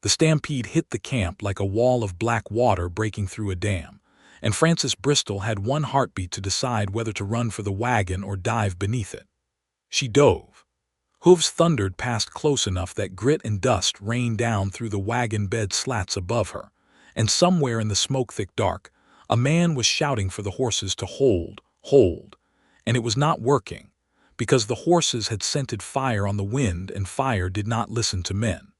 The stampede hit the camp like a wall of black water breaking through a dam, and Frances Bristol had one heartbeat to decide whether to run for the wagon or dive beneath it. She dove. Hooves thundered past close enough that grit and dust rained down through the wagon bed slats above her, and somewhere in the smoke-thick dark, a man was shouting for the horses to hold, hold, and it was not working, because the horses had scented fire on the wind and fire did not listen to men.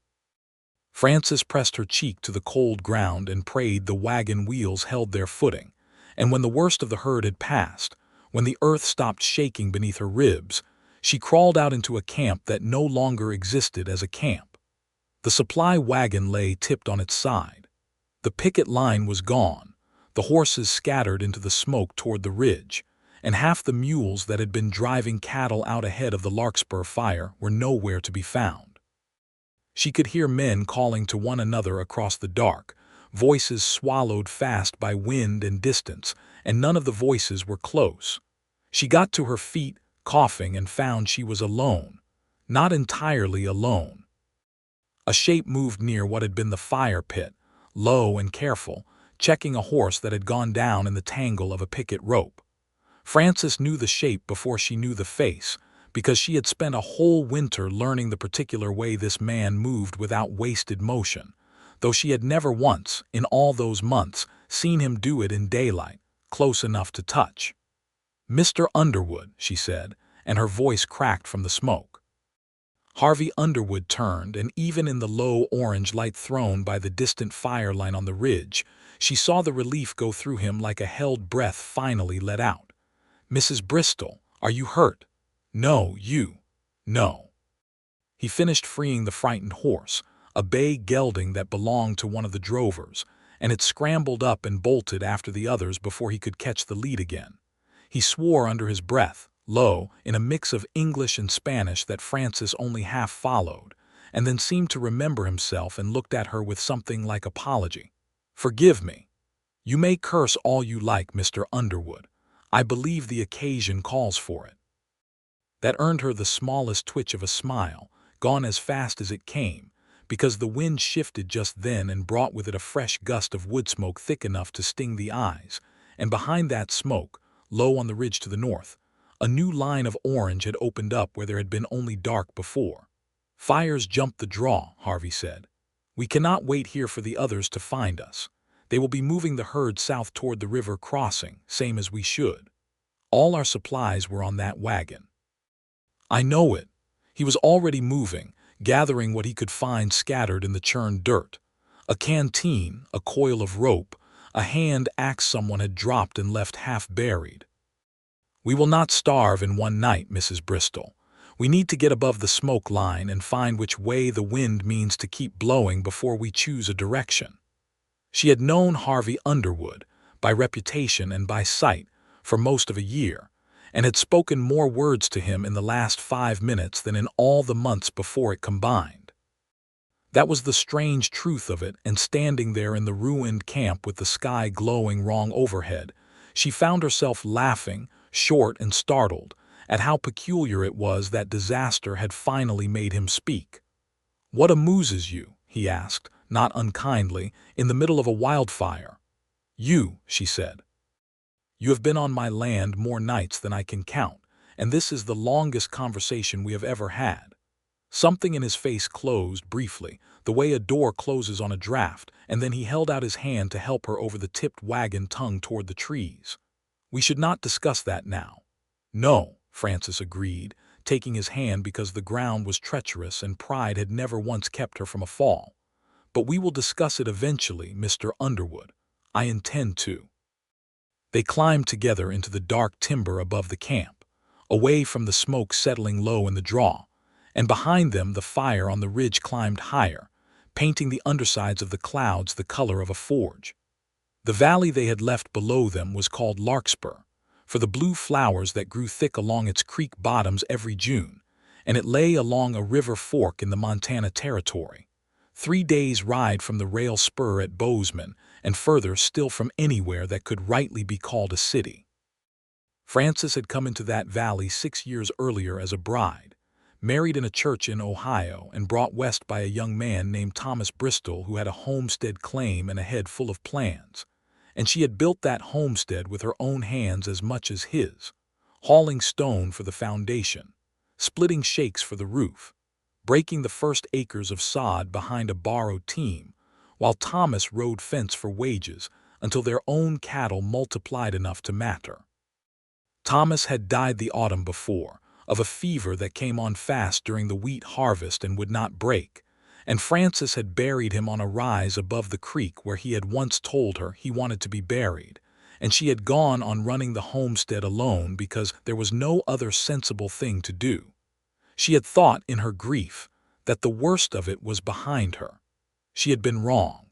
Frances pressed her cheek to the cold ground and prayed the wagon wheels held their footing, and when the worst of the herd had passed, when the earth stopped shaking beneath her ribs, she crawled out into a camp that no longer existed as a camp. The supply wagon lay tipped on its side. The picket line was gone, the horses scattered into the smoke toward the ridge, and half the mules that had been driving cattle out ahead of the larkspur fire were nowhere to be found. She could hear men calling to one another across the dark, voices swallowed fast by wind and distance, and none of the voices were close. She got to her feet, coughing, and found she was alone, not entirely alone. A shape moved near what had been the fire pit, low and careful, checking a horse that had gone down in the tangle of a picket rope. Frances knew the shape before she knew the face, because she had spent a whole winter learning the particular way this man moved without wasted motion, though she had never once, in all those months, seen him do it in daylight, close enough to touch. "Mr. Underwood," she said, and her voice cracked from the smoke. Harvey Underwood turned, and even in the low orange light thrown by the distant fire line on the ridge, she saw the relief go through him like a held breath finally let out. "Mrs. Bristol, are you hurt?" "No, you." "No." He finished freeing the frightened horse, a bay gelding that belonged to one of the drovers, and it scrambled up and bolted after the others before he could catch the lead again. He swore under his breath, low, in a mix of English and Spanish that Frances only half followed, and then seemed to remember himself and looked at her with something like apology. "Forgive me. You may curse all you like, Mr. Underwood. I believe the occasion calls for it." That earned her the smallest twitch of a smile, gone as fast as it came, because the wind shifted just then and brought with it a fresh gust of wood smoke thick enough to sting the eyes, and behind that smoke, low on the ridge to the north, a new line of orange had opened up where there had been only dark before. "Fires jumped the draw," Harvey said. "We cannot wait here for the others to find us. They will be moving the herd south toward the river crossing, same as we should. All our supplies were on that wagon." "I know it." He was already moving, gathering what he could find scattered in the churned dirt. A canteen, a coil of rope, a hand axe someone had dropped and left half buried. "We will not starve in one night, Mrs. Bristol. We need to get above the smoke line and find which way the wind means to keep blowing before we choose a direction." She had known Harvey Underwood, by reputation and by sight, for most of a year, and had spoken more words to him in the last 5 minutes than in all the months before it combined. That was the strange truth of it, and standing there in the ruined camp with the sky glowing wrong overhead, she found herself laughing, short and startled, at how peculiar it was that disaster had finally made him speak. "What amuses you?" he asked, not unkindly, in the middle of a wildfire. "You," she said. "You have been on my land more nights than I can count, and this is the longest conversation we have ever had." Something in his face closed briefly, the way a door closes on a draft, and then he held out his hand to help her over the tipped wagon tongue toward the trees. "We should not discuss that now." "No," Frances agreed, taking his hand because the ground was treacherous and pride had never once kept her from a fall. "But we will discuss it eventually, Mr. Underwood. I intend to." They climbed together into the dark timber above the camp, away from the smoke settling low in the draw, and behind them the fire on the ridge climbed higher, painting the undersides of the clouds the color of a forge. The valley they had left below them was called Larkspur, for the blue flowers that grew thick along its creek bottoms every June, and it lay along a river fork in the Montana Territory, 3 days' ride from the rail spur at Bozeman, and further still from anywhere that could rightly be called a city. Frances had come into that valley 6 years earlier as a bride, married in a church in Ohio and brought west by a young man named Thomas Bristol who had a homestead claim and a head full of plans. And she had built that homestead with her own hands as much as his, hauling stone for the foundation, splitting shakes for the roof, breaking the first acres of sod behind a borrowed team, while Thomas rode fence for wages until their own cattle multiplied enough to matter. Thomas had died the autumn before, of a fever that came on fast during the wheat harvest and would not break, and Frances had buried him on a rise above the creek where he had once told her he wanted to be buried, and she had gone on running the homestead alone because there was no other sensible thing to do. She had thought in her grief that the worst of it was behind her. She had been wrong.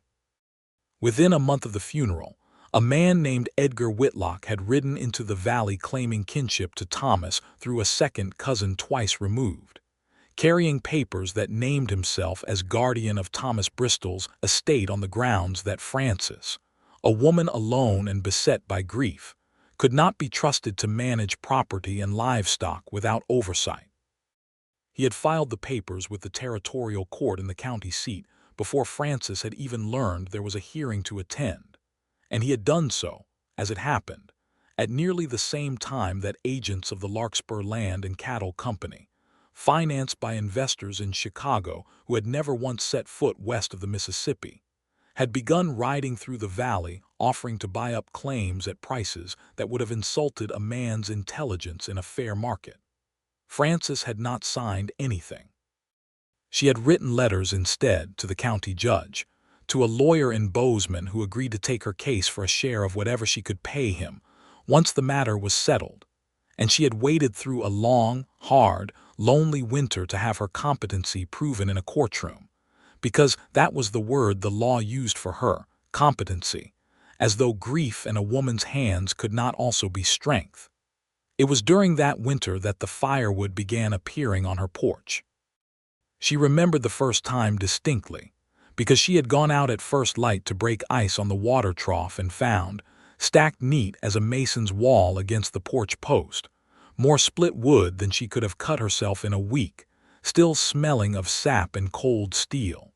Within a month of the funeral, a man named Edgar Whitlock had ridden into the valley claiming kinship to Thomas through a second cousin twice removed, carrying papers that named himself as guardian of Thomas Bristol's estate on the grounds that Frances, a woman alone and beset by grief, could not be trusted to manage property and livestock without oversight. He had filed the papers with the territorial court in the county seat before Frances had even learned there was a hearing to attend. And he had done so, as it happened, at nearly the same time that agents of the Larkspur Land and Cattle Company, financed by investors in Chicago who had never once set foot west of the Mississippi, had begun riding through the valley offering to buy up claims at prices that would have insulted a man's intelligence in a fair market. Frances had not signed anything. She had written letters instead to the county judge, to a lawyer in Bozeman who agreed to take her case for a share of whatever she could pay him once the matter was settled, and she had waited through a long, hard, lonely winter to have her competency proven in a courtroom, because that was the word the law used for her, competency, as though grief in a woman's hands could not also be strength. It was during that winter that the firewood began appearing on her porch. She remembered the first time distinctly, because she had gone out at first light to break ice on the water trough and found, stacked neat as a mason's wall against the porch post, more split wood than she could have cut herself in a week, still smelling of sap and cold steel.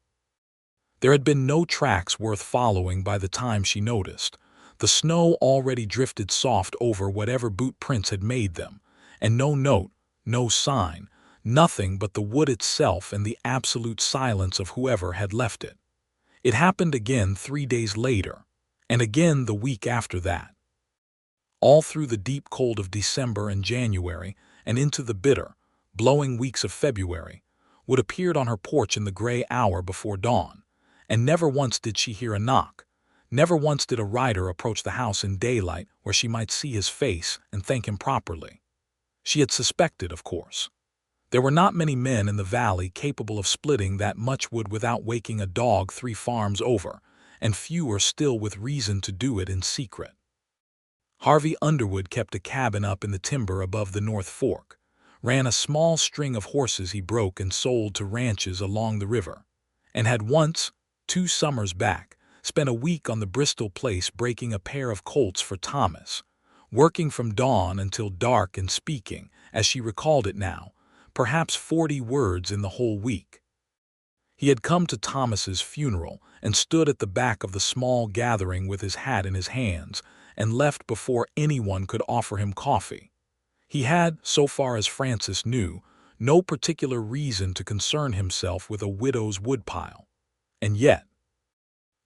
There had been no tracks worth following by the time she noticed. The snow already drifted soft over whatever boot prints had made them, and no note, no sign, nothing but the wood itself and the absolute silence of whoever had left it. It happened again 3 days later, and again the week after that. All through the deep cold of December and January, and into the bitter, blowing weeks of February, Wood appeared on her porch in the gray hour before dawn, and never once did she hear a knock. Never once did a rider approach the house in daylight where she might see his face and thank him properly. She had suspected, of course. There were not many men in the valley capable of splitting that much wood without waking a dog 3 farms over, and fewer still with reason to do it in secret. Harvey Underwood kept a cabin up in the timber above the North Fork, ran a small string of horses he broke and sold to ranches along the river, and had once, 2 summers back, spent a week on the Bristol place breaking a pair of colts for Thomas, working from dawn until dark and speaking, as she recalled it now, perhaps 40 words in the whole week. He had come to Thomas's funeral and stood at the back of the small gathering with his hat in his hands and left before anyone could offer him coffee. He had, so far as Frances knew, no particular reason to concern himself with a widow's woodpile. And yet,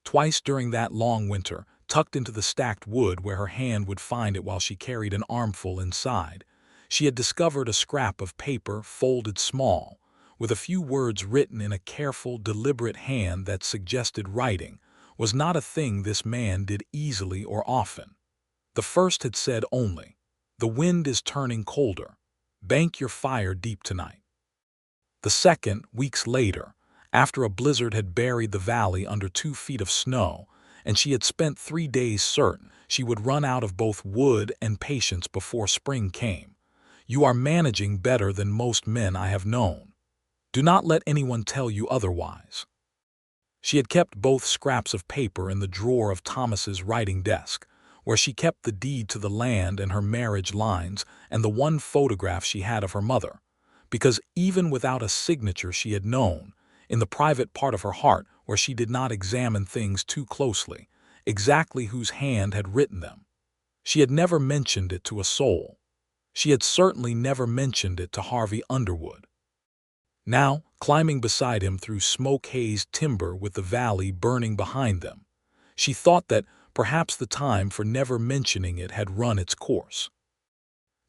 twice during that long winter, tucked into the stacked wood where her hand would find it while she carried an armful inside, she had discovered a scrap of paper folded small, with a few words written in a careful, deliberate hand that suggested writing was not a thing this man did easily or often. The first had said only, "The wind is turning colder. Bank your fire deep tonight." The second, weeks later, after a blizzard had buried the valley under 2 feet of snow, and she had spent 3 days certain she would run out of both wood and patience before spring came. "You are managing better than most men I have known. Do not let anyone tell you otherwise." She had kept both scraps of paper in the drawer of Thomas's writing desk, where she kept the deed to the land and her marriage lines and the one photograph she had of her mother, because even without a signature she had known, in the private part of her heart where she did not examine things too closely, exactly whose hand had written them. She had never mentioned it to a soul. She had certainly never mentioned it to Harvey Underwood. Now, climbing beside him through smoke-hazed timber with the valley burning behind them, she thought that perhaps the time for never mentioning it had run its course.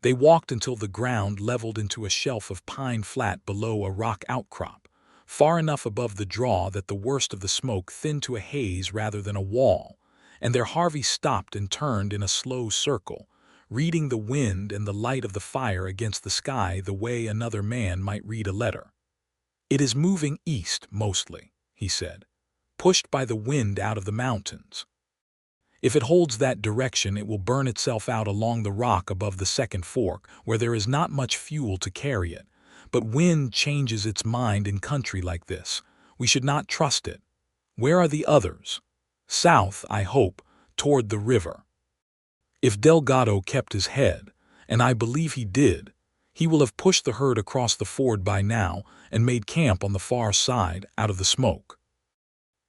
They walked until the ground leveled into a shelf of pine flat below a rock outcrop, far enough above the draw that the worst of the smoke thinned to a haze rather than a wall, and there Harvey stopped and turned in a slow circle, reading the wind and the light of the fire against the sky the way another man might read a letter. "It is moving east, mostly," he said, "pushed by the wind out of the mountains. If it holds that direction, it will burn itself out along the rock above the second fork, where there is not much fuel to carry it. But wind changes its mind in country like this. We should not trust it. Where are the others? South, I hope, toward the river. If Delgado kept his head, and I believe he did, he will have pushed the herd across the ford by now and made camp on the far side, out of the smoke."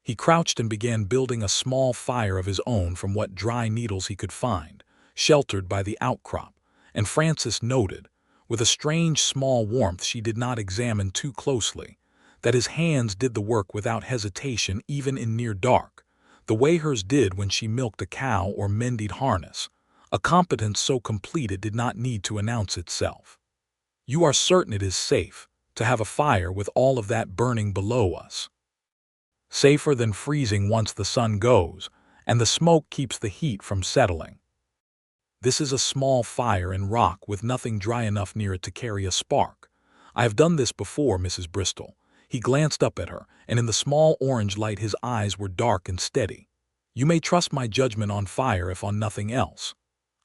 He crouched and began building a small fire of his own from what dry needles he could find, sheltered by the outcrop, and Frances noted, with a strange small warmth she did not examine too closely, that his hands did the work without hesitation even in near dark, the way hers did when she milked a cow or mended harness, a competence so complete it did not need to announce itself. "You are certain it is safe to have a fire with all of that burning below us?" "Safer than freezing once the sun goes, and the smoke keeps the heat from settling. This is a small fire in rock with nothing dry enough near it to carry a spark. I have done this before, Mrs. Bristol." He glanced up at her, and in the small orange light his eyes were dark and steady. "You may trust my judgment on fire if on nothing else."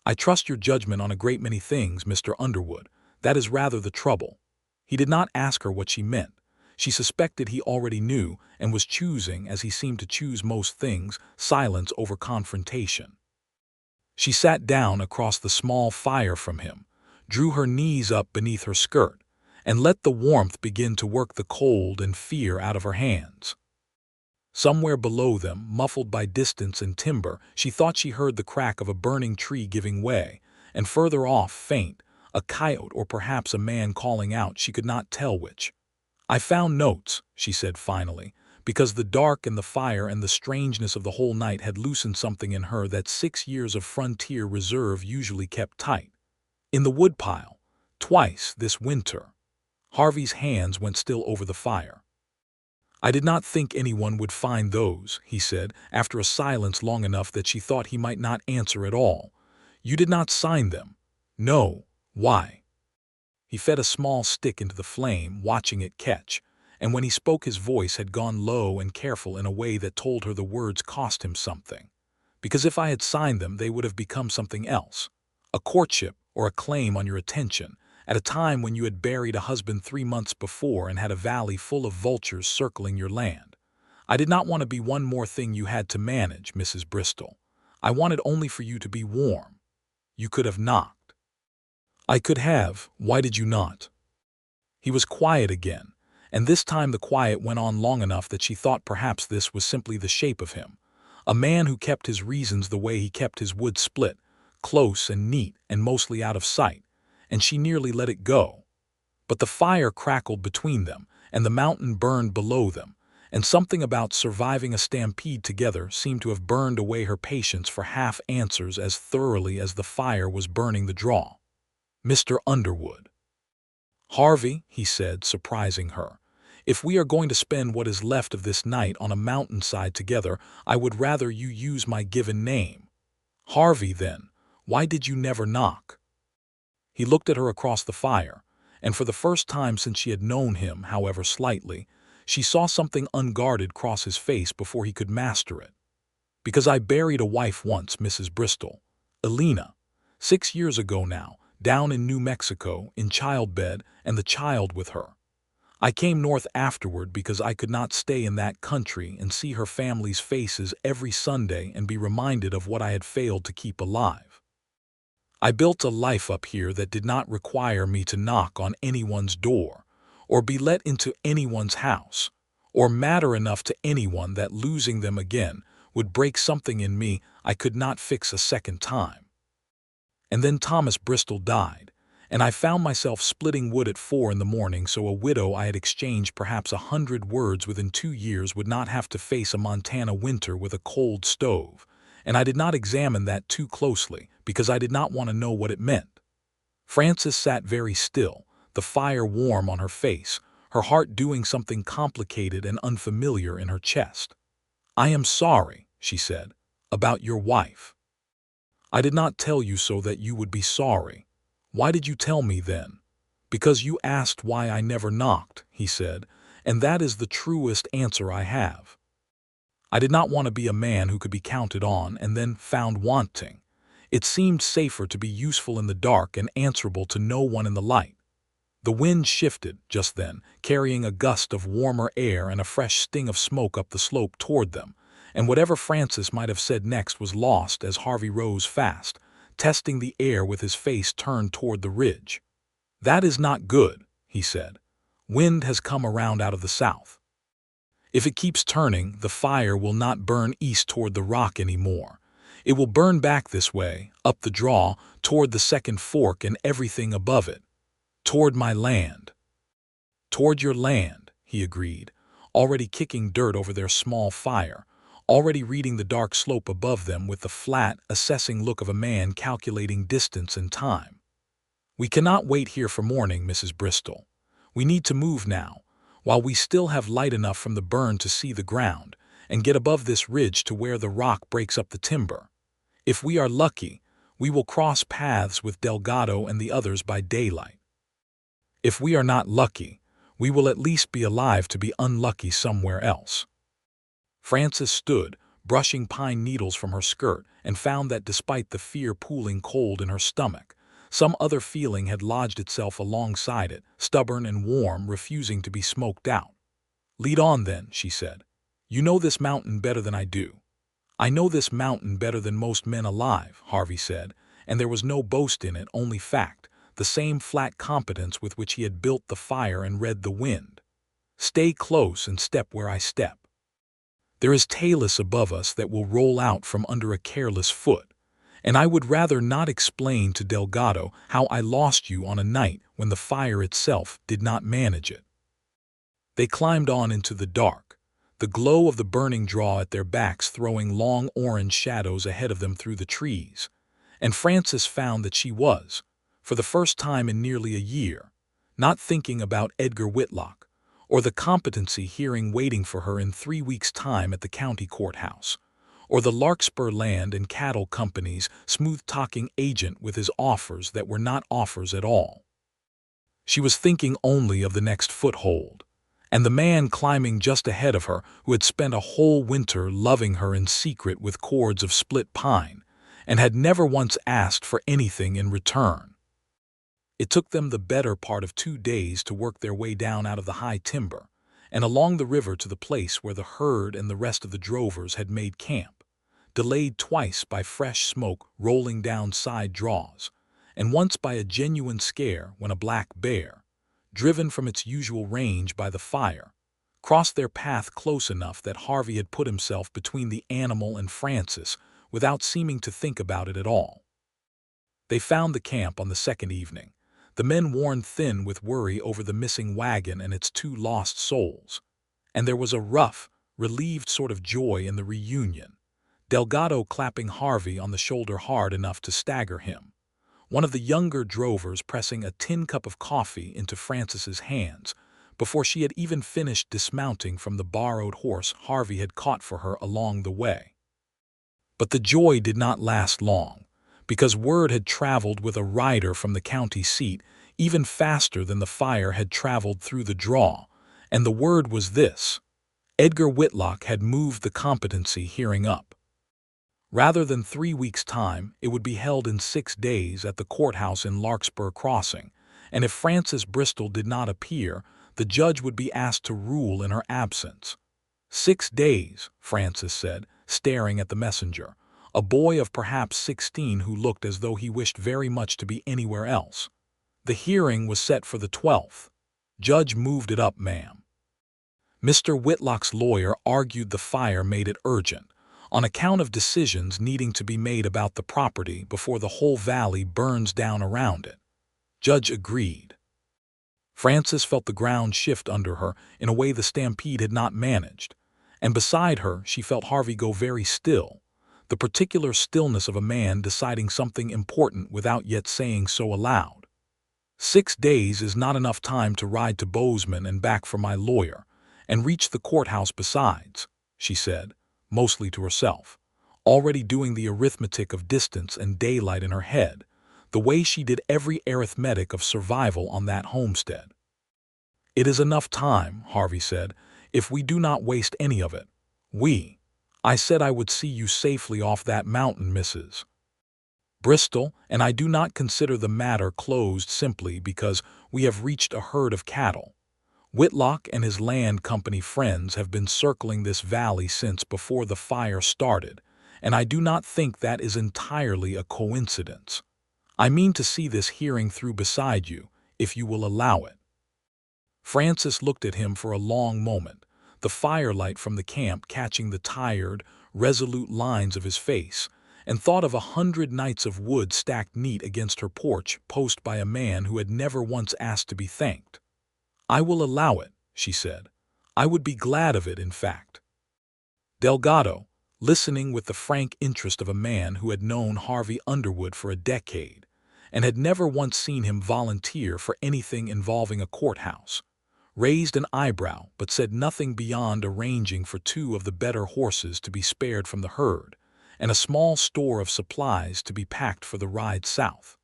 "I trust your judgment on a great many things, Mr. Underwood. That is rather the trouble." He did not ask her what she meant. She suspected he already knew and was choosing, as he seemed to choose most things, silence over confrontation. She sat down across the small fire from him, drew her knees up beneath her skirt, and let the warmth begin to work the cold and fear out of her hands. Somewhere below them, muffled by distance and timber, she thought she heard the crack of a burning tree giving way, and further off, faint, a coyote or perhaps a man calling out, she could not tell which. "I found notes," she said finally, because the dark and the fire and the strangeness of the whole night had loosened something in her that 6 years of frontier reserve usually kept tight. "In the woodpile, twice this winter." Harvey's hands went still over the fire. "I did not think anyone would find those," he said, after a silence long enough that she thought he might not answer at all. "You did not sign them?" "No. Why?" He fed a small stick into the flame, watching it catch, and when he spoke his voice had gone low and careful in a way that told her the words cost him something. "Because if I had signed them they would have become something else. A courtship or a claim on your attention, at a time when you had buried a husband 3 months before and had a valley full of vultures circling your land. I did not want to be one more thing you had to manage, Mrs. Bristol. I wanted only for you to be warm. You could have knocked." "I could have. Why did you not?" He was quiet again, and this time the quiet went on long enough that she thought perhaps this was simply the shape of him, a man who kept his reasons the way he kept his wood split, close and neat and mostly out of sight, and she nearly let it go. But the fire crackled between them, and the mountain burned below them, and something about surviving a stampede together seemed to have burned away her patience for half answers as thoroughly as the fire was burning the draw. "Mr. Underwood." "Harvey," he said, surprising her, "if we are going to spend what is left of this night on a mountainside together, I would rather you use my given name." "Harvey, then. Why did you never knock?" He looked at her across the fire, and for the first time since she had known him, however slightly, she saw something unguarded cross his face before he could master it. "Because I buried a wife once, Mrs. Bristol. Elena. 6 years ago now, down in New Mexico, in childbed, and the child with her. I came north afterward because I could not stay in that country and see her family's faces every Sunday and be reminded of what I had failed to keep alive. I built a life up here that did not require me to knock on anyone's door, or be let into anyone's house, or matter enough to anyone that losing them again would break something in me I could not fix a second time. And then Thomas Bristol died, and I found myself splitting wood at 4 in the morning so a widow I had exchanged perhaps 100 words within 2 years would not have to face a Montana winter with a cold stove, and I did not examine that too closely because I did not want to know what it meant. Frances sat very still, the fire warm on her face, her heart doing something complicated and unfamiliar in her chest. "I am sorry," she said, "about your wife. I did not tell you so that you would be sorry. Why did you tell me then?" "Because you asked why I never knocked," he said, "and that is the truest answer I have. I did not want to be a man who could be counted on and then found wanting. It seemed safer to be useful in the dark and answerable to no one in the light." The wind shifted just then, carrying a gust of warmer air and a fresh sting of smoke up the slope toward them, and whatever Francis might have said next was lost as Harvey rose fast, testing the air with his face turned toward the ridge. "That is not good," he said. "Wind has come around out of the south. If it keeps turning, the fire will not burn east toward the rock anymore. It will burn back this way, up the draw, toward the second fork and everything above it. Toward my land." "Toward your land," he agreed, already kicking dirt over their small fire, already reading the dark slope above them with the flat, assessing look of a man calculating distance and time. "We cannot wait here for morning, Mrs. Bristol. We need to move now, while we still have light enough from the burn to see the ground, and get above this ridge to where the rock breaks up the timber. If we are lucky, we will cross paths with Delgado and the others by daylight. If we are not lucky, we will at least be alive to be unlucky somewhere else." Frances stood, brushing pine needles from her skirt, and found that despite the fear pooling cold in her stomach, some other feeling had lodged itself alongside it, stubborn and warm, refusing to be smoked out. "Lead on then," she said. "You know this mountain better than I do." "I know this mountain better than most men alive," Harvey said, and there was no boast in it, only fact, the same flat competence with which he had built the fire and read the wind. "Stay close and step where I step. There is talus above us that will roll out from under a careless foot, and I would rather not explain to Delgado how I lost you on a night when the fire itself did not manage it." They climbed on into the dark, the glow of the burning draw at their backs throwing long orange shadows ahead of them through the trees, and Frances found that she was, for the first time in nearly a year, not thinking about Edgar Whitlock, or the competency hearing waiting for her in 3 weeks' time at the county courthouse, or the Larkspur Land and Cattle Company's smooth-talking agent with his offers that were not offers at all. She was thinking only of the next foothold, and the man climbing just ahead of her who had spent a whole winter loving her in secret with cords of split pine, and had never once asked for anything in return. It took them the better part of 2 days to work their way down out of the high timber, and along the river to the place where the herd and the rest of the drovers had made camp, delayed twice by fresh smoke rolling down side draws, and once by a genuine scare when a black bear, driven from its usual range by the fire, crossed their path close enough that Harvey had put himself between the animal and Frances without seeming to think about it at all. They found the camp on the second evening, the men worn thin with worry over the missing wagon and its 2 lost souls, and there was a rough, relieved sort of joy in the reunion, Delgado clapping Harvey on the shoulder hard enough to stagger him, one of the younger drovers pressing a tin cup of coffee into Frances's hands before she had even finished dismounting from the borrowed horse Harvey had caught for her along the way. But the joy did not last long, because word had traveled with a rider from the county seat even faster than the fire had traveled through the draw, and the word was this: Edgar Whitlock had moved the competency hearing up. Rather than 3 weeks' time, it would be held in 6 days at the courthouse in Larkspur Crossing, and if Frances Bristol did not appear, the judge would be asked to rule in her absence. 6 days, Frances said, staring at the messenger, a boy of perhaps 16 who looked as though he wished very much to be anywhere else. The hearing was set for the 12th. Judge moved it up, ma'am. Mr. Whitlock's lawyer argued the fire made it urgent, on account of decisions needing to be made about the property before the whole valley burns down around it. Judge agreed. Frances felt the ground shift under her in a way the stampede had not managed, and beside her she felt Harvey go very still, the particular stillness of a man deciding something important without yet saying so aloud. 6 days is not enough time to ride to Bozeman and back for my lawyer, and reach the courthouse besides, she said, mostly to herself, already doing the arithmetic of distance and daylight in her head, the way she did every arithmetic of survival on that homestead. It is enough time, Harvey said, if we do not waste any of it. I said I would see you safely off that mountain, Mrs. Bristol, and I do not consider the matter closed simply because we have reached a herd of cattle. Whitlock and his land company friends have been circling this valley since before the fire started, and I do not think that is entirely a coincidence. I mean to see this hearing through beside you, if you will allow it. Frances looked at him for a long moment, the firelight from the camp catching the tired, resolute lines of his face, and thought of 100 nights of wood stacked neat against her porch post by a man who had never once asked to be thanked. I will allow it, she said. I would be glad of it, in fact. Delgado, listening with the frank interest of a man who had known Harvey Underwood for a decade, and had never once seen him volunteer for anything involving a courthouse, raised an eyebrow but said nothing beyond arranging for 2 of the better horses to be spared from the herd, and a small store of supplies to be packed for the ride south.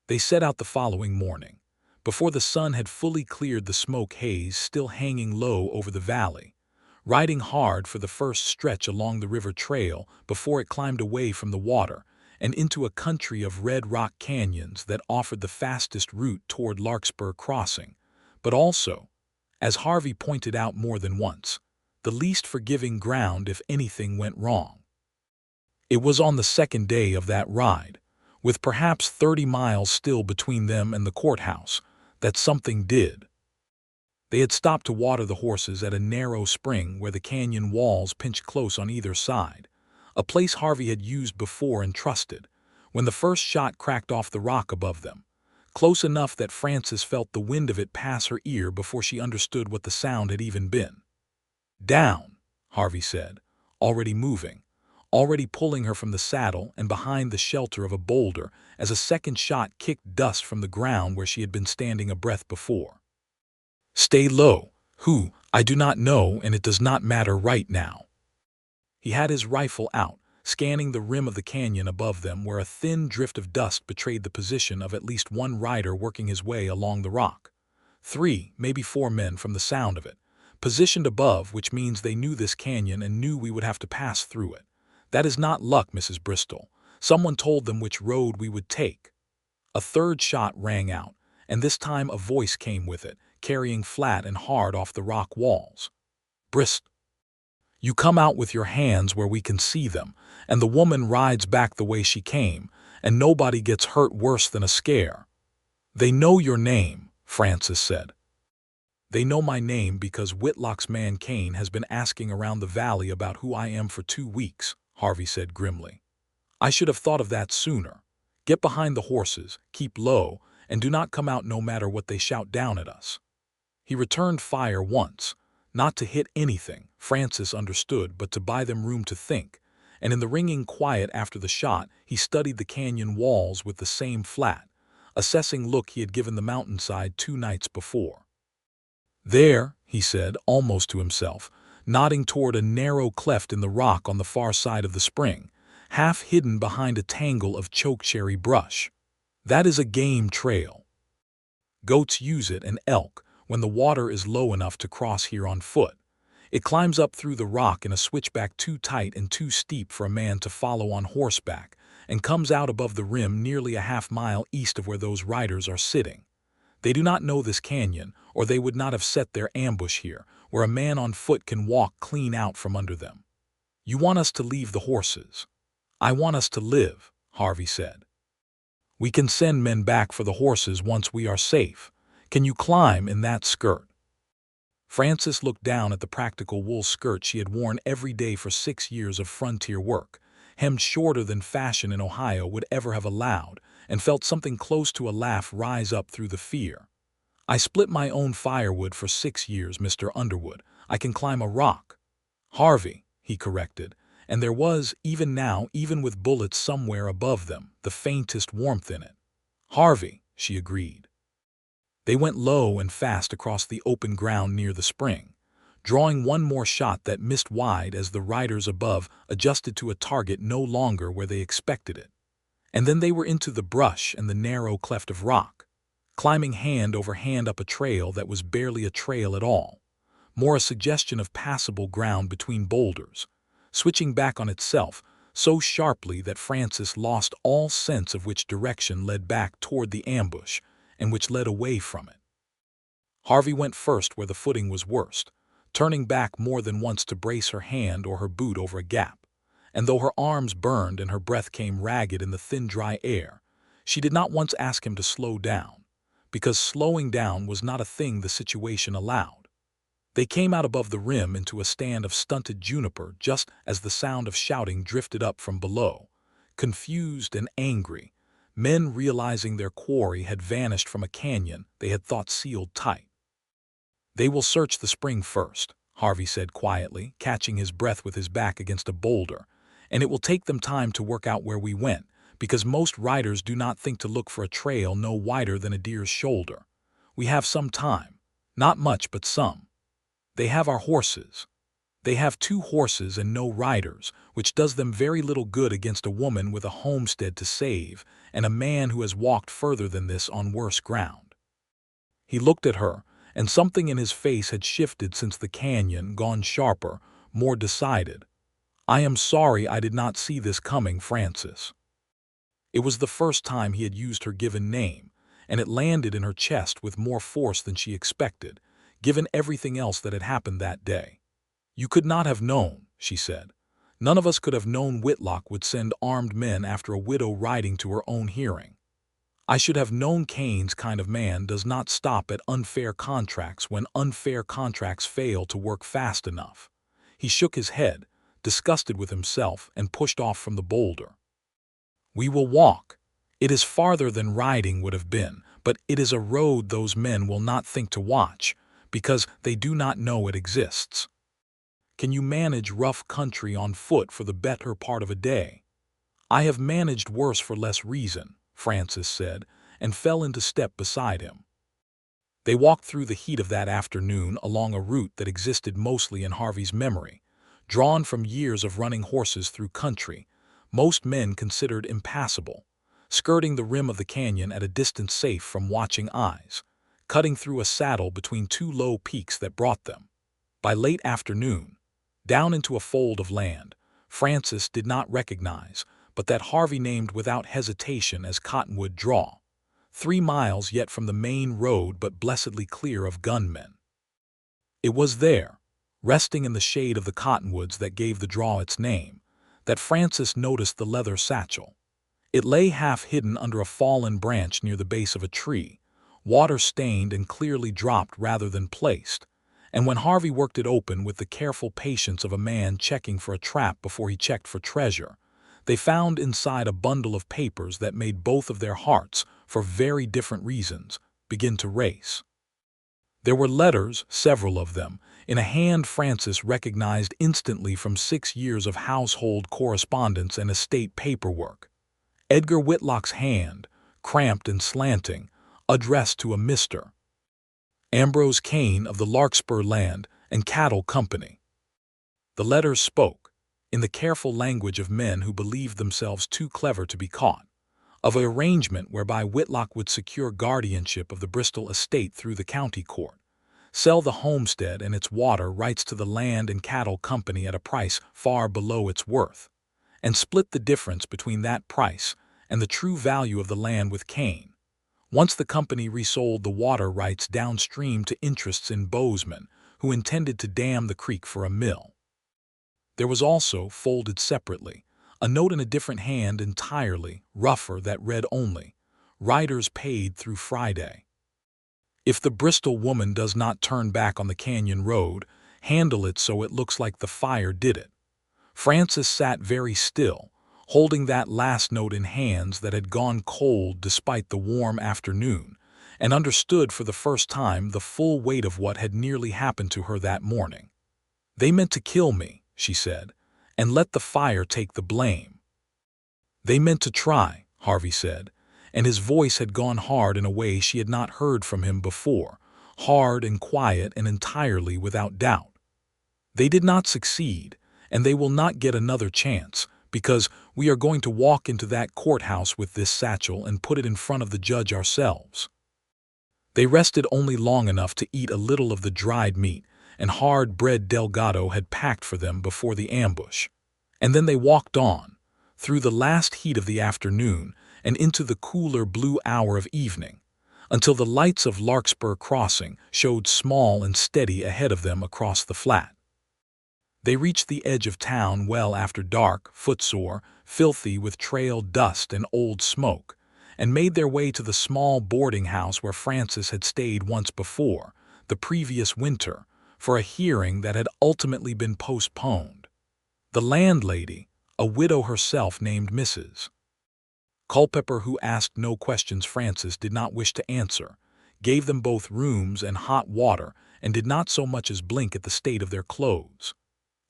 They set out the following morning, before the sun had fully cleared the smoke haze still hanging low over the valley, riding hard for the first stretch along the river trail before it climbed away from the water and into a country of red rock canyons that offered the fastest route toward Larkspur Crossing, but also, as Harvey pointed out more than once, the least forgiving ground if anything went wrong. It was on the 2nd day of that ride, with perhaps 30 miles still between them and the courthouse, that something did. They had stopped to water the horses at a narrow spring where the canyon walls pinched close on either side, a place Harvey had used before and trusted, when the first shot cracked off the rock above them, close enough that Frances felt the wind of it pass her ear before she understood what the sound had even been. Down, Harvey said, already moving, already pulling her from the saddle and behind the shelter of a boulder as a second shot kicked dust from the ground where she had been standing a breath before. Stay low, who, I do not know, and it does not matter right now. He had his rifle out, scanning the rim of the canyon above them where a thin drift of dust betrayed the position of at least one rider working his way along the rock. 3, maybe 4 men from the sound of it, positioned above, which means they knew this canyon and knew we would have to pass through it. That is not luck, Mrs. Bristol. Someone told them which road we would take. A third shot rang out, and this time a voice came with it, carrying flat and hard off the rock walls. Bristol. You come out with your hands where we can see them, and the woman rides back the way she came, and nobody gets hurt worse than a scare. They know your name, Frances said. They know my name because Whitlock's man Kane has been asking around the valley about who I am for 2 weeks, Harvey said grimly. I should have thought of that sooner. Get behind the horses, keep low, and do not come out no matter what they shout down at us. He returned fire once, not to hit anything, Frances understood, but to buy them room to think, and in the ringing quiet after the shot he studied the canyon walls with the same flat, assessing look he had given the mountainside 2 nights before. There, he said, almost to himself, nodding toward a narrow cleft in the rock on the far side of the spring, half hidden behind a tangle of chokecherry brush. That is a game trail. Goats use it, and elk, when the water is low enough to cross here on foot. It climbs up through the rock in a switchback too tight and too steep for a man to follow on horseback, and comes out above the rim nearly a half-mile east of where those riders are sitting. They do not know this canyon, or they would not have set their ambush here, where a man on foot can walk clean out from under them. You want us to leave the horses. "I want us to live," Harvey said. "We can send men back for the horses once we are safe. Can you climb in that skirt?" Frances looked down at the practical wool skirt she had worn every day for 6 years of frontier work, hemmed shorter than fashion in Ohio would ever have allowed, and felt something close to a laugh rise up through the fear. "I split my own firewood for 6 years, Mr. Underwood. I can climb a rock." "Harvey," he corrected, and there was, even now, even with bullets somewhere above them, the faintest warmth in it. "Harvey," she agreed. They went low and fast across the open ground near the spring, drawing one more shot that missed wide as the riders above adjusted to a target no longer where they expected it. And then they were into the brush and the narrow cleft of rock, climbing hand over hand up a trail that was barely a trail at all, more a suggestion of passable ground between boulders, switching back on itself so sharply that Frances lost all sense of which direction led back toward the ambush and which led away from it. Harvey went first where the footing was worst, turning back more than once to brace her hand or her boot over a gap, and though her arms burned and her breath came ragged in the thin dry air, she did not once ask him to slow down, because slowing down was not a thing the situation allowed. They came out above the rim into a stand of stunted juniper just as the sound of shouting drifted up from below, confused and angry, men realizing their quarry had vanished from a canyon they had thought sealed tight. "They will search the spring first," Harvey said quietly, catching his breath with his back against a boulder, "and it will take them time to work out where we went, because most riders do not think to look for a trail no wider than a deer's shoulder. We have some time. Not much, but some. They have our horses. They have 2 horses and no riders, which does them very little good against a woman with a homestead to save and a man who has walked further than this on worse ground." He looked at her, and something in his face had shifted since the canyon, gone sharper, more decided. "I am sorry I did not see this coming, Frances." It was the first time he had used her given name, and it landed in her chest with more force than she expected, given everything else that had happened that day. "You could not have known," she said. "None of us could have known Whitlock would send armed men after a widow riding to her own hearing. I should have known Kane's kind of man does not stop at unfair contracts when unfair contracts fail to work fast enough." He shook his head, disgusted with himself, and pushed off from the boulder. "We will walk. It is farther than riding would have been, but it is a road those men will not think to watch, because they do not know it exists. Can you manage rough country on foot for the better part of a day?" "I have managed worse for less reason," Frances said, and fell into step beside him. They walked through the heat of that afternoon along a route that existed mostly in Harvey's memory, drawn from years of running horses through country, most men considered impassable, skirting the rim of the canyon at a distance safe from watching eyes, cutting through a saddle between 2 low peaks that brought them, by late afternoon, down into a fold of land Frances did not recognize, but that Harvey named without hesitation as Cottonwood Draw, 3 miles yet from the main road but blessedly clear of gunmen. It was there, resting in the shade of the cottonwoods that gave the draw its name, that Frances noticed the leather satchel. It lay half hidden under a fallen branch near the base of a tree, water-stained and clearly dropped rather than placed, and when Harvey worked it open with the careful patience of a man checking for a trap before he checked for treasure, they found inside a bundle of papers that made both of their hearts, for very different reasons, begin to race. There were letters, several of them, in a hand Frances recognized instantly from 6 years of household correspondence and estate paperwork. Edgar Whitlock's hand, cramped and slanting, addressed to a Mr. Ambrose Kane of the Larkspur Land and Cattle Company. The letters spoke, in the careful language of men who believed themselves too clever to be caught, of an arrangement whereby Whitlock would secure guardianship of the Bristol estate through the county court, sell the homestead and its water rights to the Land and Cattle Company at a price far below its worth, and split the difference between that price and the true value of the land with Kane, once the company resold the water rights downstream to interests in Bozeman, who intended to dam the creek for a mill. There was also, folded separately, A note in a different hand entirely, rougher, that read only, "Riders paid through Friday. If the Bristol woman does not turn back on the canyon road, handle it so it looks like the fire did it." Frances sat very still, holding that last note in hands that had gone cold despite the warm afternoon, and understood for the first time the full weight of what had nearly happened to her that morning. "They meant to kill me," she said, "and let the fire take the blame." "They meant to try," Harvey said, and his voice had gone hard in a way she had not heard from him before, hard and quiet and entirely without doubt. "They did not succeed, and they will not get another chance, because we are going to walk into that courthouse with this satchel and put it in front of the judge ourselves." They rested only long enough to eat a little of the dried meat and hard bread Delgado had packed for them before the ambush. And then they walked on, through the last heat of the afternoon and into the cooler blue hour of evening, until the lights of Larkspur Crossing showed small and steady ahead of them across the flat. They reached the edge of town well after dark, footsore, filthy with trail dust and old smoke, and made their way to the small boarding house where Frances had stayed once before, the previous winter, for a hearing that had ultimately been postponed. The landlady, a widow herself named Mrs. Culpepper, who asked no questions Frances did not wish to answer, gave them both rooms and hot water and did not so much as blink at the state of their clothes.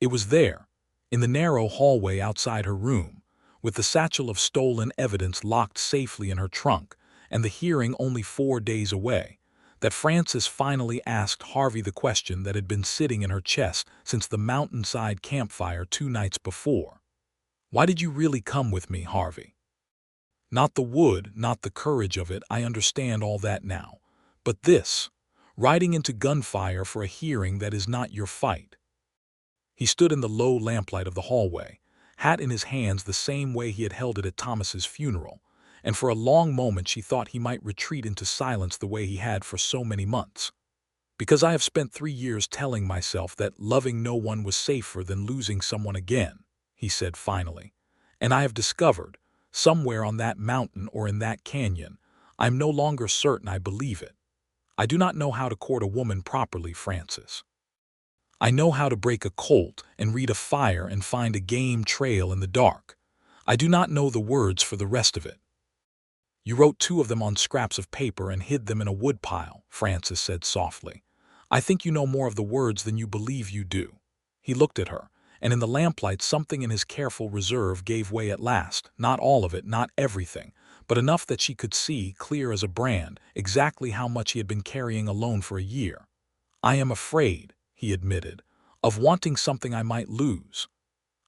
It was there, in the narrow hallway outside her room, with the satchel of stolen evidence locked safely in her trunk and the hearing only 4 days away, that Frances finally asked Harvey the question that had been sitting in her chest since the mountainside campfire 2 nights before. "Why did you really come with me, Harvey?" "Not the wood, not the courage of it, I understand all that now. But this, riding into gunfire for a hearing that is not your fight." He stood in the low lamplight of the hallway, hat in his hands the same way he had held it at Thomas's funeral, and for a long moment she thought he might retreat into silence the way he had for so many months. "Because I have spent 3 years telling myself that loving no one was safer than losing someone again," he said finally, "and I have discovered, somewhere on that mountain or in that canyon, I'm no longer certain I believe it. I do not know how to court a woman properly, Frances. I know how to break a colt and read a fire and find a game trail in the dark. I do not know the words for the rest of it." "You wrote 2 of them on scraps of paper and hid them in a woodpile," Frances said softly. "I think you know more of the words than you believe you do." He looked at her, and in the lamplight something in his careful reserve gave way at last, not all of it, not everything, but enough that she could see, clear as a brand, exactly how much he had been carrying alone for a year. "I am afraid," he admitted, "of wanting something I might lose."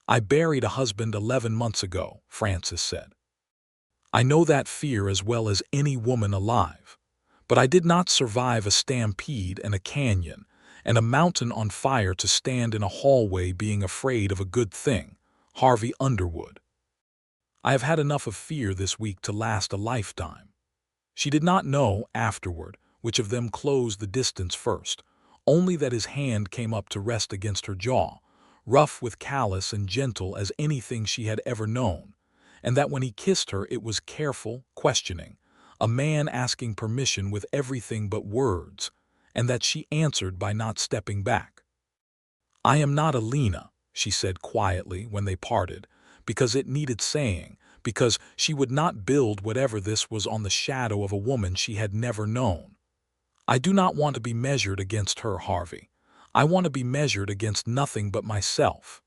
"I buried a husband 11 months ago," Frances said. "I know that fear as well as any woman alive. But I did not survive a stampede and a canyon, and a mountain on fire to stand in a hallway being afraid of a good thing, Harvey Underwood. I have had enough of fear this week to last a lifetime." She did not know, afterward, which of them closed the distance first, only that his hand came up to rest against her jaw, rough with callous and gentle as anything she had ever known, and that when he kissed her it was careful, questioning, a man asking permission with everything but words, and that she answered by not stepping back. "I am not Alina," she said quietly when they parted, because it needed saying, because she would not build whatever this was on the shadow of a woman she had never known. "I do not want to be measured against her, Harvey. I want to be measured against nothing but myself."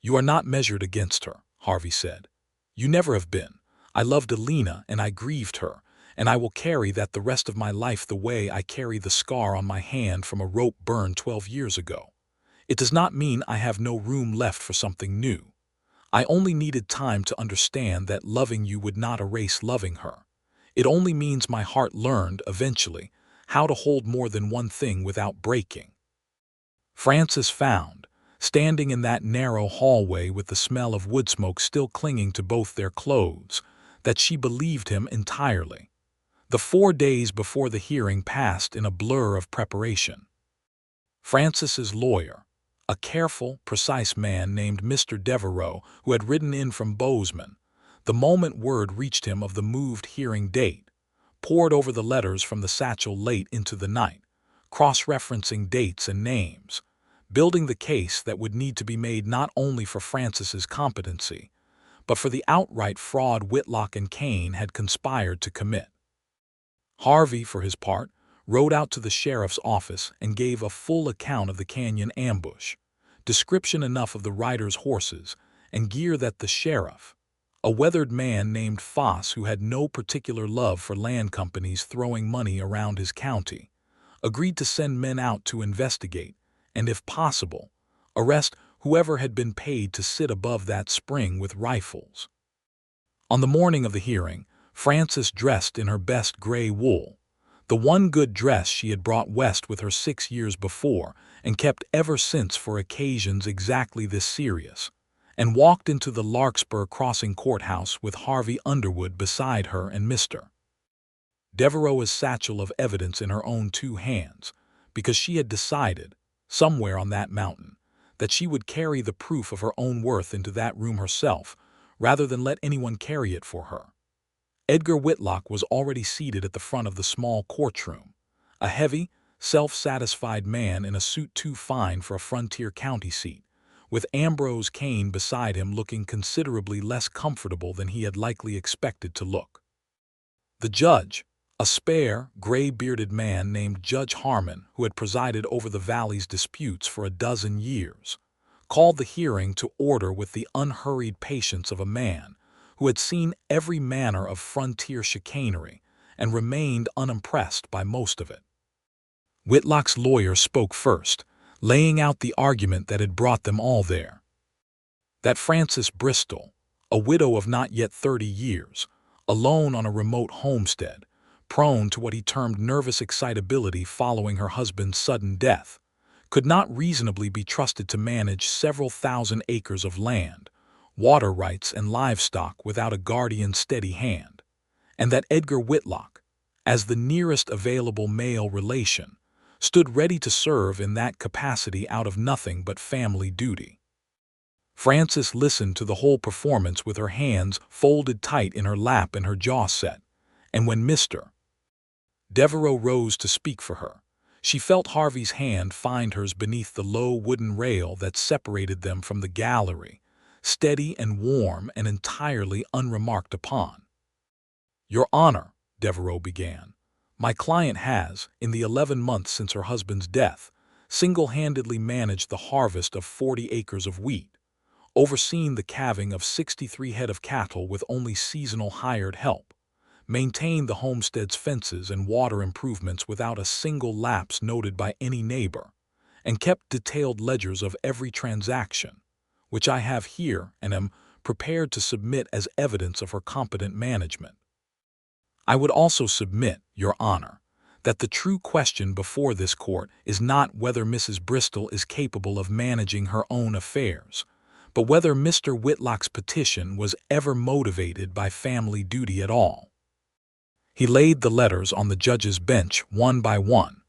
"You are not measured against her," Harvey said. "You never have been. I loved Alina and I grieved her, and I will carry that the rest of my life the way I carry the scar on my hand from a rope burned 12 years ago. It does not mean I have no room left for something new. I only needed time to understand that loving you would not erase loving her. It only means my heart learned, eventually, how to hold more than one thing without breaking." Frances found, standing in that narrow hallway with the smell of wood smoke still clinging to both their clothes, that she believed him entirely. The 4 days before the hearing passed in a blur of preparation. Frances's lawyer, a careful, precise man named Mr. Devereaux who had ridden in from Bozeman, the moment word reached him of the moved hearing date, pored over the letters from the satchel late into the night, cross-referencing dates and names, building the case that would need to be made not only for Francis's competency, but for the outright fraud Whitlock and Kane had conspired to commit. Harvey, for his part, rode out to the sheriff's office and gave a full account of the canyon ambush, description enough of the riders' horses and gear that the sheriff, a weathered man named Foss who had no particular love for land companies throwing money around his county, agreed to send men out to investigate and, if possible, arrest whoever had been paid to sit above that spring with rifles. On the morning of the hearing, Frances dressed in her best gray wool, the one good dress she had brought west with her 6 years before and kept ever since for occasions exactly this serious, and walked into the Larkspur Crossing courthouse with Harvey Underwood beside her and Mr. Devereaux's satchel of evidence in her own 2 hands, because she had decided, somewhere on that mountain, that she would carry the proof of her own worth into that room herself, rather than let anyone carry it for her. Edgar Whitlock was already seated at the front of the small courtroom, a heavy, self-satisfied man in a suit too fine for a frontier county seat, with Ambrose Kane beside him looking considerably less comfortable than he had likely expected to look. The judge, a spare, gray-bearded man named Judge Harmon, who had presided over the valley's disputes for a dozen years, called the hearing to order with the unhurried patience of a man who had seen every manner of frontier chicanery and remained unimpressed by most of it. Whitlock's lawyer spoke first, laying out the argument that had brought them all there. That Frances Bristol, a widow of not yet 30 years, alone on a remote homestead, prone to what he termed nervous excitability following her husband's sudden death, could not reasonably be trusted to manage several thousand acres of land, water rights and livestock without a guardian steady hand, and that Edgar Whitlock, as the nearest available male relation, stood ready to serve in that capacity out of nothing but family duty. Frances listened to the whole performance with her hands folded tight in her lap and her jaw set, and when Mr. Devereaux rose to speak for her, she felt Harvey's hand find hers beneath the low wooden rail that separated them from the gallery, steady and warm and entirely unremarked upon. "Your Honor," Devereaux began, "my client has, in the 11 months since her husband's death, single-handedly managed the harvest of 40 acres of wheat, overseen the calving of 63 head of cattle with only seasonal hired help, maintained the homestead's fences and water improvements without a single lapse noted by any neighbor, and kept detailed ledgers of every transaction, which I have here and am prepared to submit as evidence of her competent management. I would also submit, Your Honor, that the true question before this court is not whether Mrs. Bristol is capable of managing her own affairs, but whether Mr. Whitlock's petition was ever motivated by family duty at all." He laid the letters on the judge's bench one by one,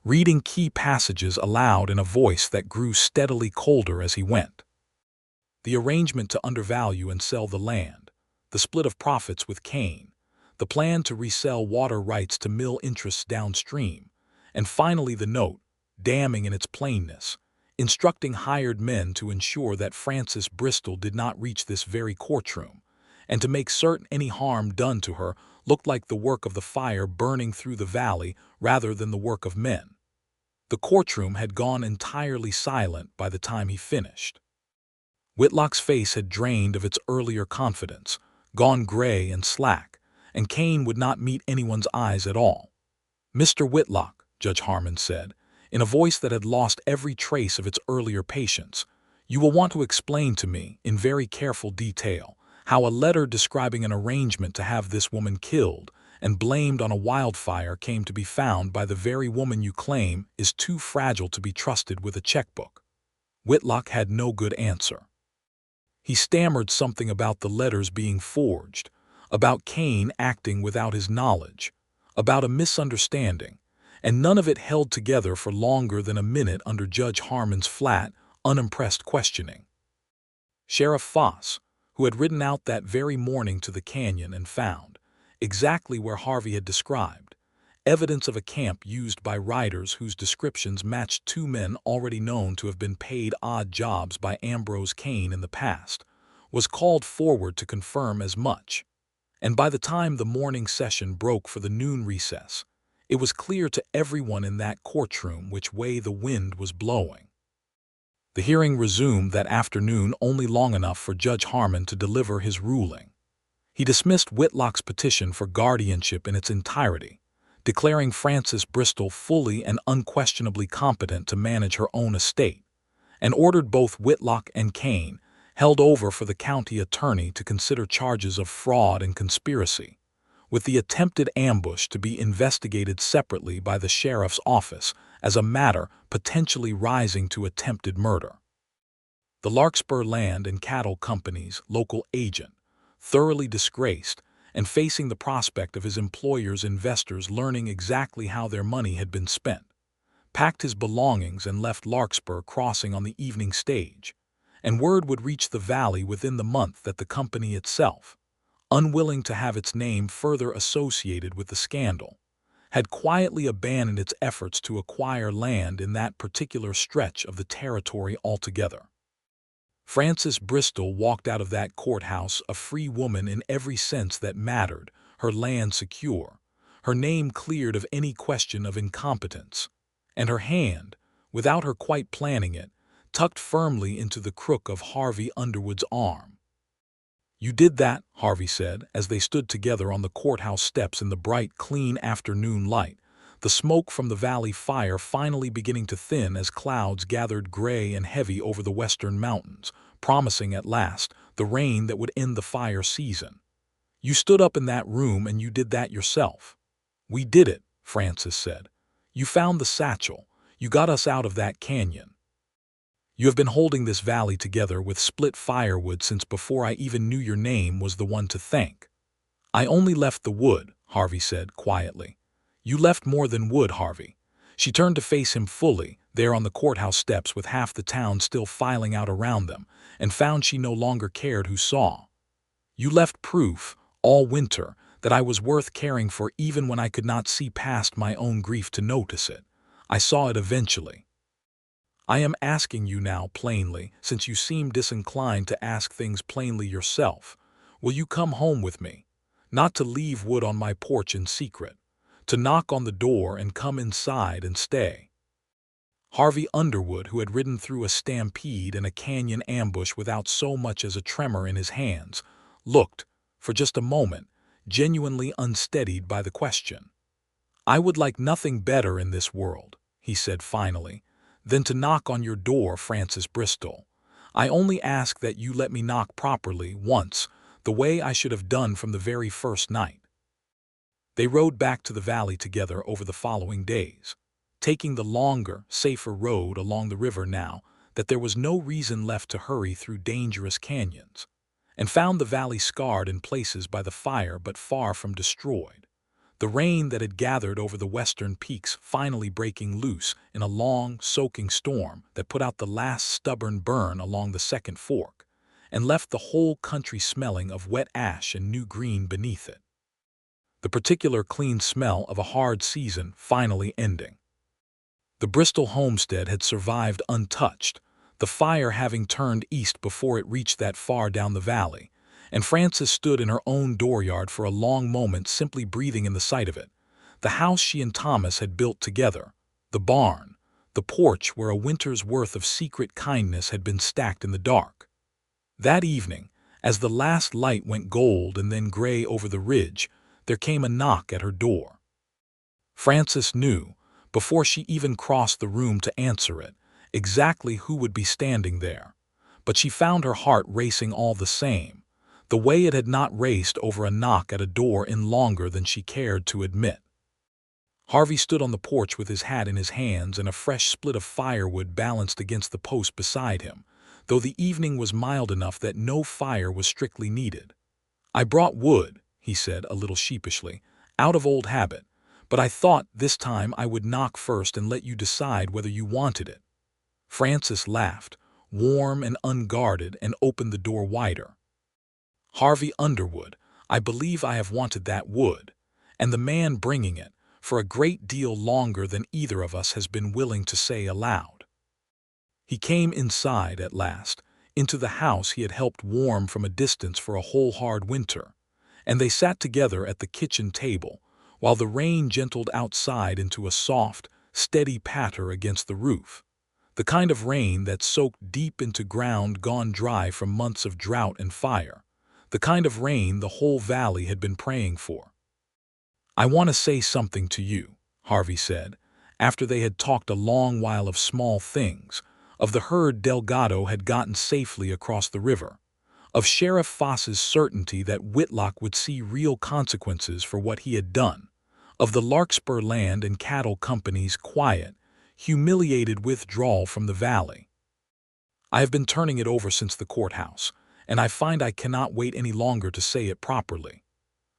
reading key passages aloud in a voice that grew steadily colder as he went. The arrangement to undervalue and sell the land, the split of profits with Kane, the plan to resell water rights to mill interests downstream, and finally the note, damning in its plainness, instructing hired men to ensure that Frances Bristol did not reach this very courtroom, and to make certain any harm done to her looked like the work of the fire burning through the valley rather than the work of men. The courtroom had gone entirely silent by the time he finished. Whitlock's face had drained of its earlier confidence, gone gray and slack, and Kane would not meet anyone's eyes at all. "Mr. Whitlock," Judge Harmon said, in a voice that had lost every trace of its earlier patience, "you will want to explain to me, in very careful detail, how a letter describing an arrangement to have this woman killed and blamed on a wildfire came to be found by the very woman you claim is too fragile to be trusted with a checkbook." Whitlock had no good answer. He stammered something about the letters being forged, about Kane acting without his knowledge, about a misunderstanding, and none of it held together for longer than a minute under Judge Harmon's flat, unimpressed questioning. Sheriff Foss, who had ridden out that very morning to the canyon and found, exactly where Harvey had described, evidence of a camp used by riders whose descriptions matched two men already known to have been paid odd jobs by Ambrose Kane in the past, was called forward to confirm as much. And by the time the morning session broke for the noon recess, it was clear to everyone in that courtroom which way the wind was blowing. The hearing resumed that afternoon only long enough for Judge Harmon to deliver his ruling. He dismissed Whitlock's petition for guardianship in its entirety, declaring Frances Bristol fully and unquestionably competent to manage her own estate, and ordered both Whitlock and Kane held over for the county attorney to consider charges of fraud and conspiracy, with the attempted ambush to be investigated separately by the sheriff's office as a matter potentially rising to attempted murder. The Larkspur Land and Cattle Company's local agent, thoroughly disgraced and facing the prospect of his employer's investors learning exactly how their money had been spent, packed his belongings and left Larkspur Crossing on the evening stage, and word would reach the valley within the month that the company itself, unwilling to have its name further associated with the scandal, had quietly abandoned its efforts to acquire land in that particular stretch of the territory altogether. Frances Bristol walked out of that courthouse a free woman in every sense that mattered, her land secure, her name cleared of any question of incompetence, and her hand, without her quite planning it, tucked firmly into the crook of Harvey Underwood's arm. "You did that," Harvey said, as they stood together on the courthouse steps in the bright, clean afternoon light, the smoke from the valley fire finally beginning to thin as clouds gathered gray and heavy over the western mountains, promising at last the rain that would end the fire season. "You stood up in that room and you did that yourself." "We did it," Frances said. "You found the satchel. You got us out of that canyon. You have been holding this valley together with split firewood since before I even knew your name was the one to thank." "I only left the wood," Harvey said quietly. "You left more than wood, Harvey." She turned to face him fully, there on the courthouse steps with half the town still filing out around them, and found she no longer cared who saw. "You left proof, all winter, that I was worth caring for even when I could not see past my own grief to notice it. I saw it eventually. I am asking you now plainly, since you seem disinclined to ask things plainly yourself, will you come home with me? Not to leave wood on my porch in secret, to knock on the door and come inside and stay." Harvey Underwood, who had ridden through a stampede and a canyon ambush without so much as a tremor in his hands, looked, for just a moment, genuinely unsteadied by the question. "I would like nothing better in this world," he said finally, "than to knock on your door, Frances Bristol. I only ask that you let me knock properly once, the way I should have done from the very first night." They rode back to the valley together over the following days, taking the longer, safer road along the river now that there was no reason left to hurry through dangerous canyons, and found the valley scarred in places by the fire but far from destroyed, the rain that had gathered over the western peaks finally breaking loose in a long, soaking storm that put out the last stubborn burn along the second fork, and left the whole country smelling of wet ash and new green beneath it. The particular clean smell of a hard season finally ending. The Bristol homestead had survived untouched, the fire having turned east before it reached that far down the valley, and Frances stood in her own dooryard for a long moment simply breathing in the sight of it, the house she and Thomas had built together, the barn, the porch where a winter's worth of secret kindness had been stacked in the dark. That evening, as the last light went gold and then gray over the ridge, there came a knock at her door. Frances knew, before she even crossed the room to answer it, exactly who would be standing there, but she found her heart racing all the same, the way it had not raced over a knock at a door in longer than she cared to admit. Harvey stood on the porch with his hat in his hands and a fresh split of firewood balanced against the post beside him, though the evening was mild enough that no fire was strictly needed. "I brought wood," he said a little sheepishly, "out of old habit, but I thought this time I would knock first and let you decide whether you wanted it." Frances laughed, warm and unguarded, and opened the door wider. "Harvey Underwood, I believe I have wanted that wood, and the man bringing it, for a great deal longer than either of us has been willing to say aloud." He came inside at last, into the house he had helped warm from a distance for a whole hard winter, and they sat together at the kitchen table, while the rain gentled outside into a soft, steady patter against the roof, the kind of rain that soaked deep into ground gone dry from months of drought and fire, the kind of rain the whole valley had been praying for. "I want to say something to you," Harvey said, after they had talked a long while of small things, of the herd Delgado had gotten safely across the river, of Sheriff Foss's certainty that Whitlock would see real consequences for what he had done, of the Larkspur Land and Cattle Company's quiet, humiliated withdrawal from the valley. "I have been turning it over since the courthouse, and I find I cannot wait any longer to say it properly."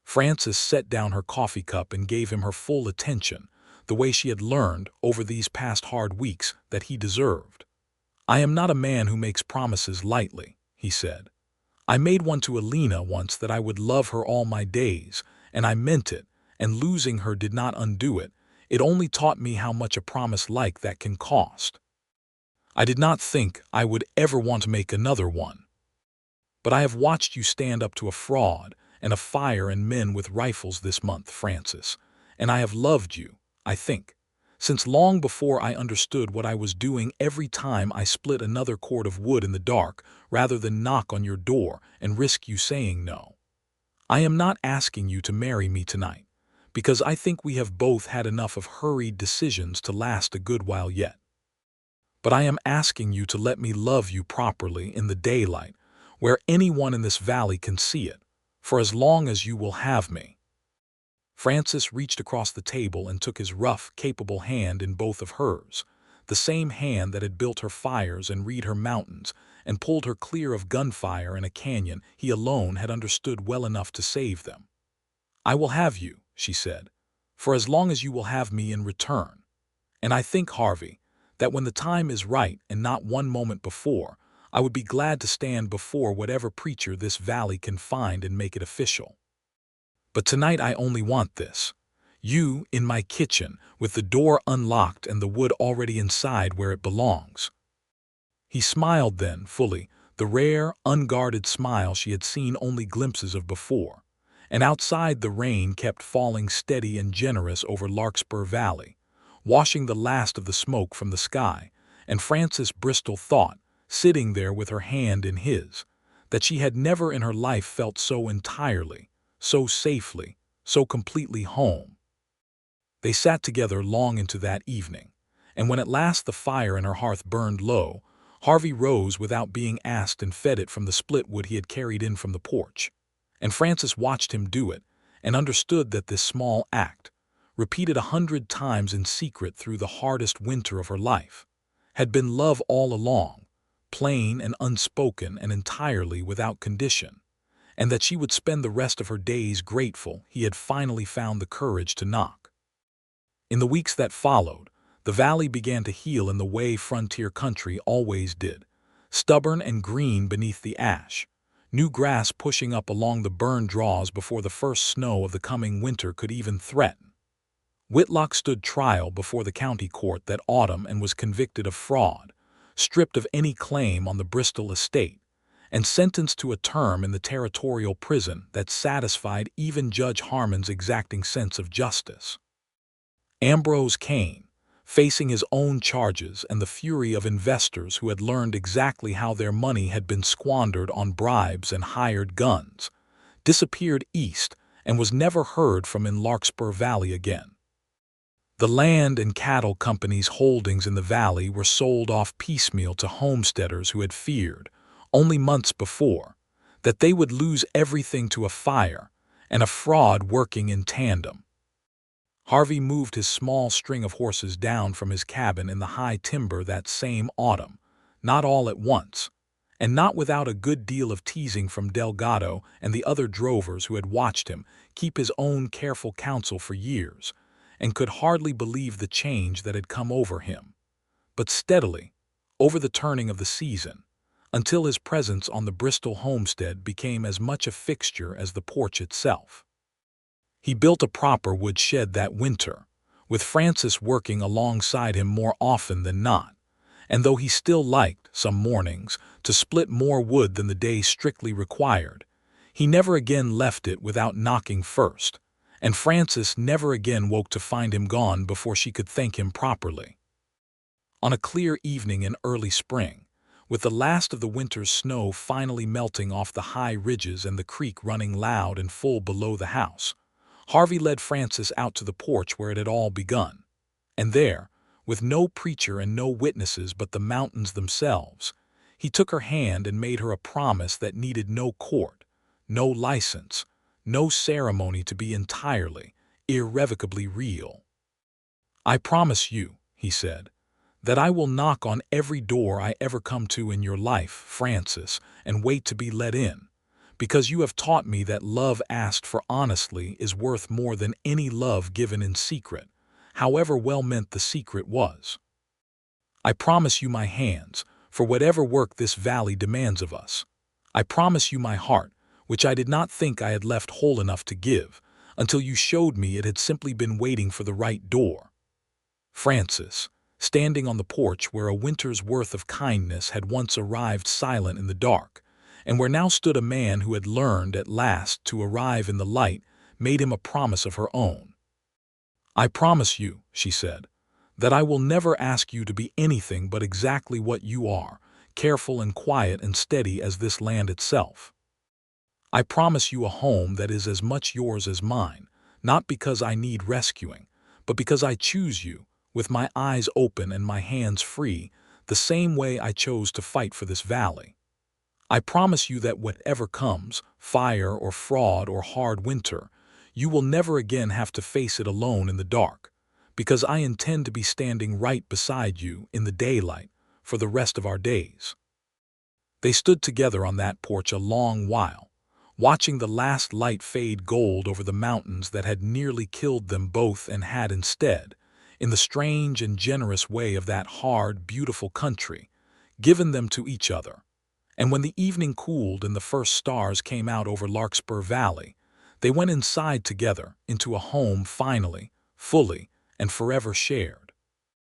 Frances set down her coffee cup and gave him her full attention, the way she had learned, over these past hard weeks, that he deserved. "I am not a man who makes promises lightly," he said. "I made one to Alina once that I would love her all my days, and I meant it, and losing her did not undo it. It only taught me how much a promise like that can cost. I did not think I would ever want to make another one. But I have watched you stand up to a fraud and a fire and men with rifles this month, Frances, and I have loved you, I think, since long before I understood what I was doing every time I split another cord of wood in the dark rather than knock on your door and risk you saying no. I am not asking you to marry me tonight, because I think we have both had enough of hurried decisions to last a good while yet. But I am asking you to let me love you properly in the daylight, where anyone in this valley can see it, for as long as you will have me." Frances reached across the table and took his rough, capable hand in both of hers, the same hand that had built her fires and reared her mountains and pulled her clear of gunfire in a canyon he alone had understood well enough to save them. "I will have you," she said, "for as long as you will have me in return. And I think, Harvey, that when the time is right and not one moment before, I would be glad to stand before whatever preacher this valley can find and make it official. But tonight I only want this. You in my kitchen, with the door unlocked and the wood already inside where it belongs." He smiled then, fully, the rare, unguarded smile she had seen only glimpses of before, and outside the rain kept falling steady and generous over Larkspur Valley, washing the last of the smoke from the sky, and Frances Bristol thought, sitting there with her hand in his, that she had never in her life felt so entirely, so safely, so completely home. They sat together long into that evening, and when at last the fire in her hearth burned low, Harvey rose without being asked and fed it from the split wood he had carried in from the porch, and Frances watched him do it, and understood that this small act, repeated 100 times in secret through the hardest winter of her life, had been love all along, plain and unspoken and entirely without condition, and that she would spend the rest of her days grateful he had finally found the courage to knock. In the weeks that followed, the valley began to heal in the way frontier country always did, stubborn and green beneath the ash, new grass pushing up along the burned draws before the first snow of the coming winter could even threaten. Whitlock stood trial before the county court that autumn and was convicted of fraud, stripped of any claim on the Bristol estate, and sentenced to a term in the territorial prison that satisfied even Judge Harmon's exacting sense of justice. Ambrose Kane, facing his own charges and the fury of investors who had learned exactly how their money had been squandered on bribes and hired guns, disappeared east and was never heard from in Larkspur Valley again. The land and cattle company's holdings in the valley were sold off piecemeal to homesteaders who had feared, only months before, that they would lose everything to a fire and a fraud working in tandem. Harvey moved his small string of horses down from his cabin in the high timber that same autumn, not all at once, and not without a good deal of teasing from Delgado and the other drovers who had watched him keep his own careful counsel for years, and could hardly believe the change that had come over him. But steadily, over the turning of the season, until his presence on the Bristol homestead became as much a fixture as the porch itself. He built a proper wood shed that winter, with Frances working alongside him more often than not, and though he still liked, some mornings, to split more wood than the day strictly required, he never again left it without knocking first, and Frances never again woke to find him gone before she could thank him properly. On a clear evening in early spring, with the last of the winter's snow finally melting off the high ridges and the creek running loud and full below the house, Harvey led Frances out to the porch where it had all begun. And there, with no preacher and no witnesses but the mountains themselves, he took her hand and made her a promise that needed no court, no license, no ceremony to be entirely, irrevocably real. "I promise you," he said, "that I will knock on every door I ever come to in your life, Frances, and wait to be let in, because you have taught me that love asked for honestly is worth more than any love given in secret, however well-meant the secret was. I promise you my hands, for whatever work this valley demands of us. I promise you my heart, which I did not think I had left whole enough to give, until you showed me it had simply been waiting for the right door." Frances, standing on the porch where a winter's worth of kindness had once arrived silent in the dark, and where now stood a man who had learned at last to arrive in the light, made him a promise of her own. "I promise you," she said, "that I will never ask you to be anything but exactly what you are, careful and quiet and steady as this land itself. I promise you a home that is as much yours as mine, not because I need rescuing, but because I choose you, with my eyes open and my hands free, the same way I chose to fight for this valley. I promise you that whatever comes, fire or fraud or hard winter, you will never again have to face it alone in the dark, because I intend to be standing right beside you in the daylight for the rest of our days." They stood together on that porch a long while, watching the last light fade gold over the mountains that had nearly killed them both and had instead, in the strange and generous way of that hard, beautiful country, given them to each other. And when the evening cooled and the first stars came out over Larkspur Valley, they went inside together into a home finally, fully, and forever shared.